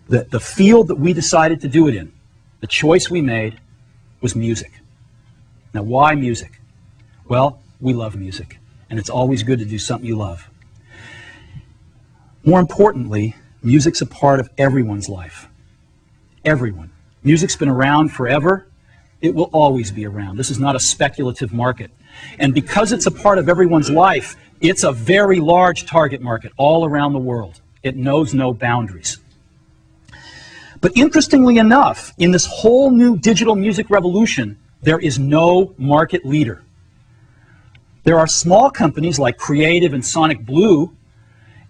The field that we decided to do it in, the choice we made, was music. Now, why music? Well, we love music, and it's always good to do something you love. More importantly, music's a part of everyone's life. Everyone. Music's been around forever. It will always be around. This is not a speculative market. And because it's a part of everyone's life, it's a very large target market all around the world. It knows no boundaries. But interestingly enough, in this whole new digital music revolution, there is no market leader. There are small companies like Creative and Sonic Blue,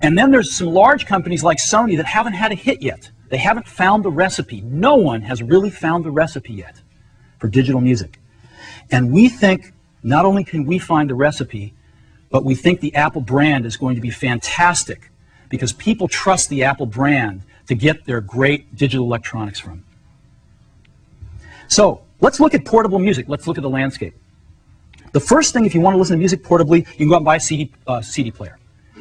and then there's some large companies like Sony that haven't had a hit yet. They haven't found the recipe. No one has really found the recipe yet for digital music. And we think not only can we find the recipe, but we think the Apple brand is going to be fantastic because people trust the Apple brand to get their great digital electronics from. So let's look at portable music. Let's look at the landscape. The first thing, if you want to listen to music portably, you can go out and buy a CD player,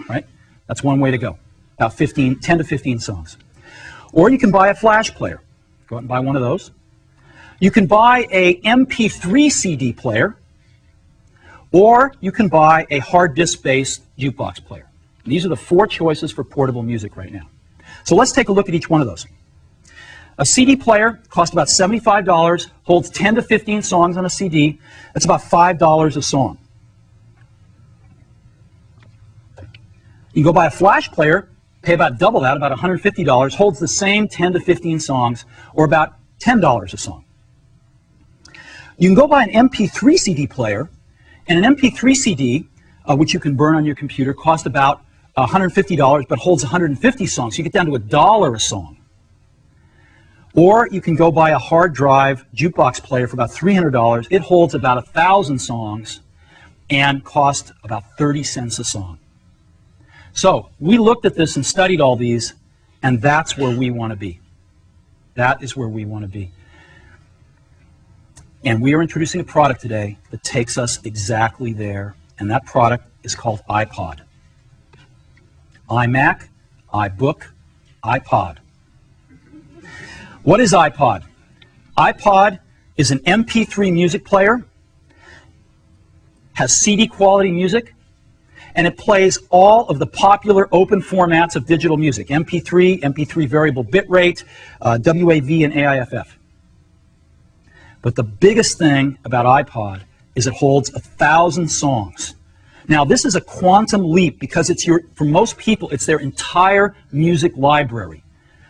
right? That's one way to go, about 10 to 15 songs. Or you can buy a flash player. Go out and buy one of those. You can buy a MP3 CD player, or you can buy a hard disk-based jukebox player. These are the four choices for portable music right now. So let's take a look at each one of those. A CD player costs about $75, holds 10 to 15 songs on a CD. That's about $5 a song. You can go buy a flash player, pay about double that, about $150, holds the same 10 to 15 songs, or about $10 a song. You can go buy an MP3 CD player, and an MP3 CD, which you can burn on your computer, costs about $150, but holds 150 songs. So you get down to $1 a song. Or you can go buy a hard drive jukebox player for about $300. It holds about 1,000 songs and costs about 30 cents a song. So we looked at this and studied all these, and that's where we want to be. That is where we want to be. And we are introducing a product today that takes us exactly there, and that product is called iPod. iMac, iBook, iPod. What is iPod? iPod is an MP3 music player, has CD quality music, and it plays all of the popular open formats of digital music, MP3, MP3 variable bitrate, WAV, and AIFF. But the biggest thing about iPod is it holds 1,000 songs. Now, this is a quantum leap because for most people, it's their entire music library.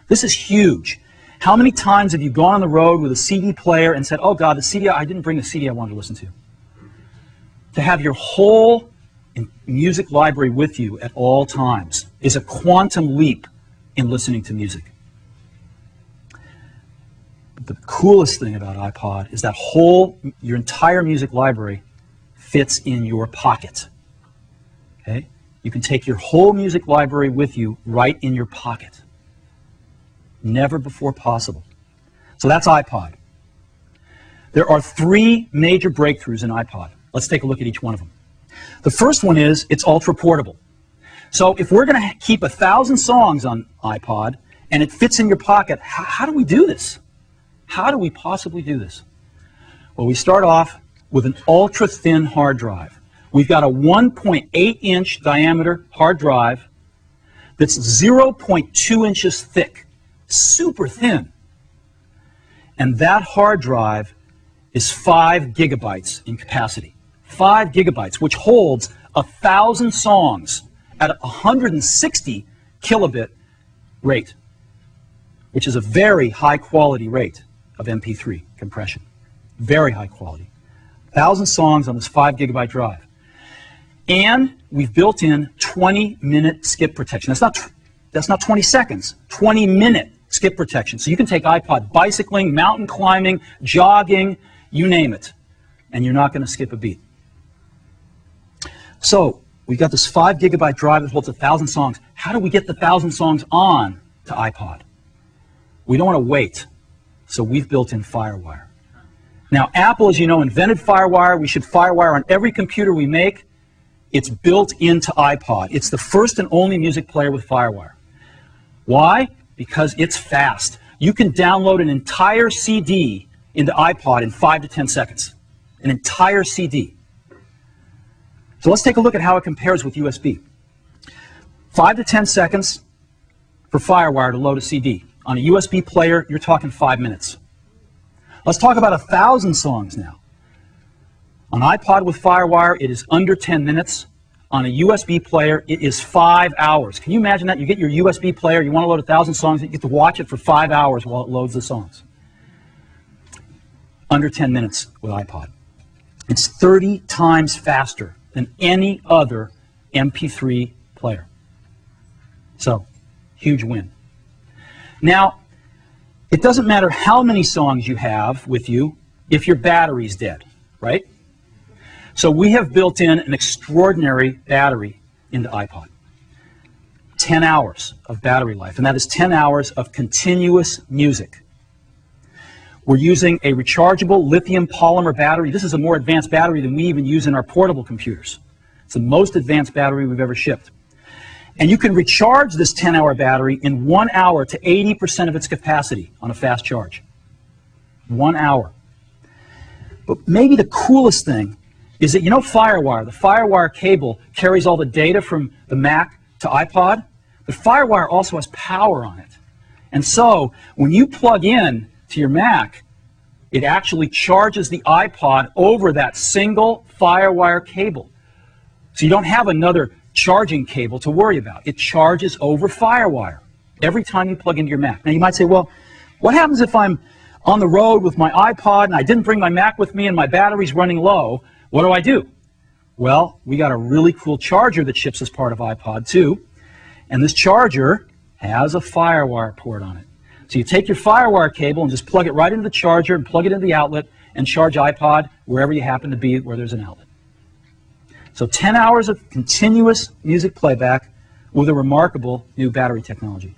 This is huge. How many times have you gone on the road with a CD player and said, oh God, the CD, I didn't bring the CD I wanted to listen to? To have your whole music library with you at all times is a quantum leap in listening to music. But the coolest thing about iPod is that your entire music library fits in your pocket. Okay? You can take your whole music library with you right in your pocket. Never before possible. So that's iPod. There are three major breakthroughs in iPod. Let's take a look at each one of them. The first one is it's ultra portable. So if we're going to keep 1,000 songs on iPod and it fits in your pocket, how do we do this? How do we possibly do this? Well, we start off with an ultra thin hard drive. We've got a 1.8-inch diameter hard drive that's 0.2 inches thick. Super thin. And that hard drive is 5 gigabytes in capacity. 5 gigabytes, which holds 1,000 songs at 160 kilobit rate, which is a very high quality rate of MP3 compression. Very high quality. 1,000 songs on this 5 gigabyte drive. And we've built in 20-minute skip protection. That's not 20 seconds, 20-minute skip protection. So you can take iPod bicycling, mountain climbing, jogging, you name it, and you're not going to skip a beat. So we've got this 5 gigabyte drive that holds 1,000 songs. How do we get the 1,000 songs on to iPod? We don't want to wait, so we've built in FireWire. Now, Apple, as you know, invented FireWire. We should FireWire on every computer we make. It's built into iPod. It's the first and only music player with FireWire. Why? because it's fast. You can download an entire CD into iPod in 5 to 10 seconds. An entire CD. So let's take a look at how it compares with USB. 5 to 10 seconds for FireWire to load a CD. On a USB player, you're talking 5 minutes. Let's talk about 1,000 songs now. On iPod with FireWire, it is under 10 minutes. On a USB player, it is 5 hours. Can you imagine that? You get your USB player, you want to load 1,000 songs, you get to watch it for 5 hours while it loads the songs. Under 10 minutes with iPod. It's 30 times faster than any other MP3 player. So, huge win. Now, it doesn't matter how many songs you have with you if your battery's dead, right? So we have built in an extraordinary battery into iPod. 10 hours of battery life, and that is 10 hours of continuous music. We're using a rechargeable lithium polymer battery. This is a more advanced battery than we even use in our portable computers. It's the most advanced battery we've ever shipped. And you can recharge this 10-hour battery in 1 hour to 80% of its capacity on a fast charge. 1 hour. But maybe the coolest thing is that, you know, FireWire, the FireWire cable carries all the data from the Mac to iPod, but FireWire also has power on it. And so, when you plug in to your Mac, it actually charges the iPod over that single FireWire cable. So you don't have another charging cable to worry about. It charges over FireWire every time you plug into your Mac. Now you might say, well, what happens if I'm on the road with my iPod and I didn't bring my Mac with me and my battery's running low? What do I do? Well, we got a really cool charger that ships as part of iPod 2, and this charger has a FireWire port on it. So you take your FireWire cable and just plug it right into the charger and plug it into the outlet and charge iPod wherever you happen to be where there's an outlet. So 10 hours of continuous music playback with a remarkable new battery technology.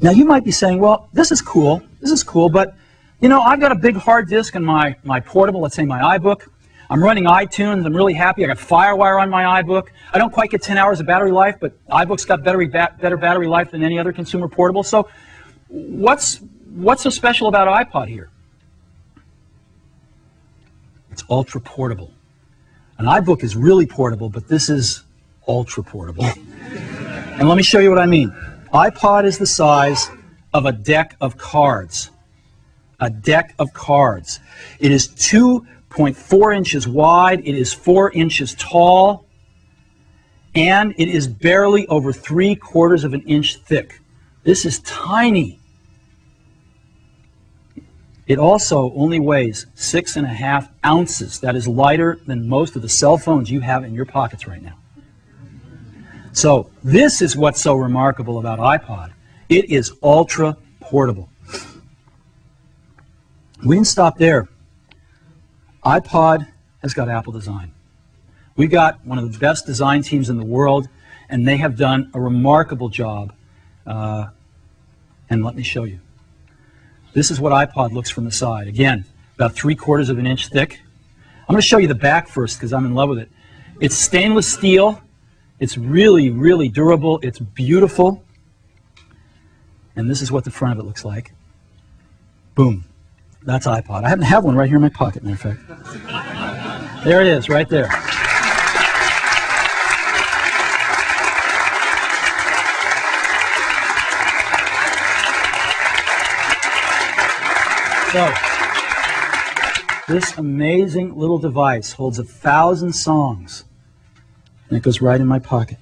Now you might be saying, well, this is cool, but you know, I've got a big hard disk in my portable, let's say my iBook. I'm running iTunes, I'm really happy, I got FireWire on my iBook. I don't quite get 10 hours of battery life, but iBook's got better battery life than any other consumer portable. So what's so special about iPod here? It's ultra portable. An iBook is really portable, but this is ultra portable. And let me show you what I mean. iPod is the size of a deck of cards. A deck of cards. It is 2.4 inches wide, it is 4 inches tall, and it is barely over 3/4 of an inch thick. This is tiny. It also only weighs 6.5 ounces. That is lighter than most of the cell phones you have in your pockets right now. So this is what's so remarkable about iPod. It is ultra portable. We didn't stop there. iPod has got Apple design. We got one of the best design teams in the world, and they have done a remarkable job. And let me show you. This is what iPod looks from the side. Again, about 3/4 of an inch thick. I'm going to show you the back first because I'm in love with it. It's stainless steel. It's really, really durable. It's beautiful. And this is what the front of it looks like. Boom. That's iPod. I happen to have one right here in my pocket, matter of fact. There it is, right there. So, this amazing little device holds 1,000 songs, and it goes right in my pocket.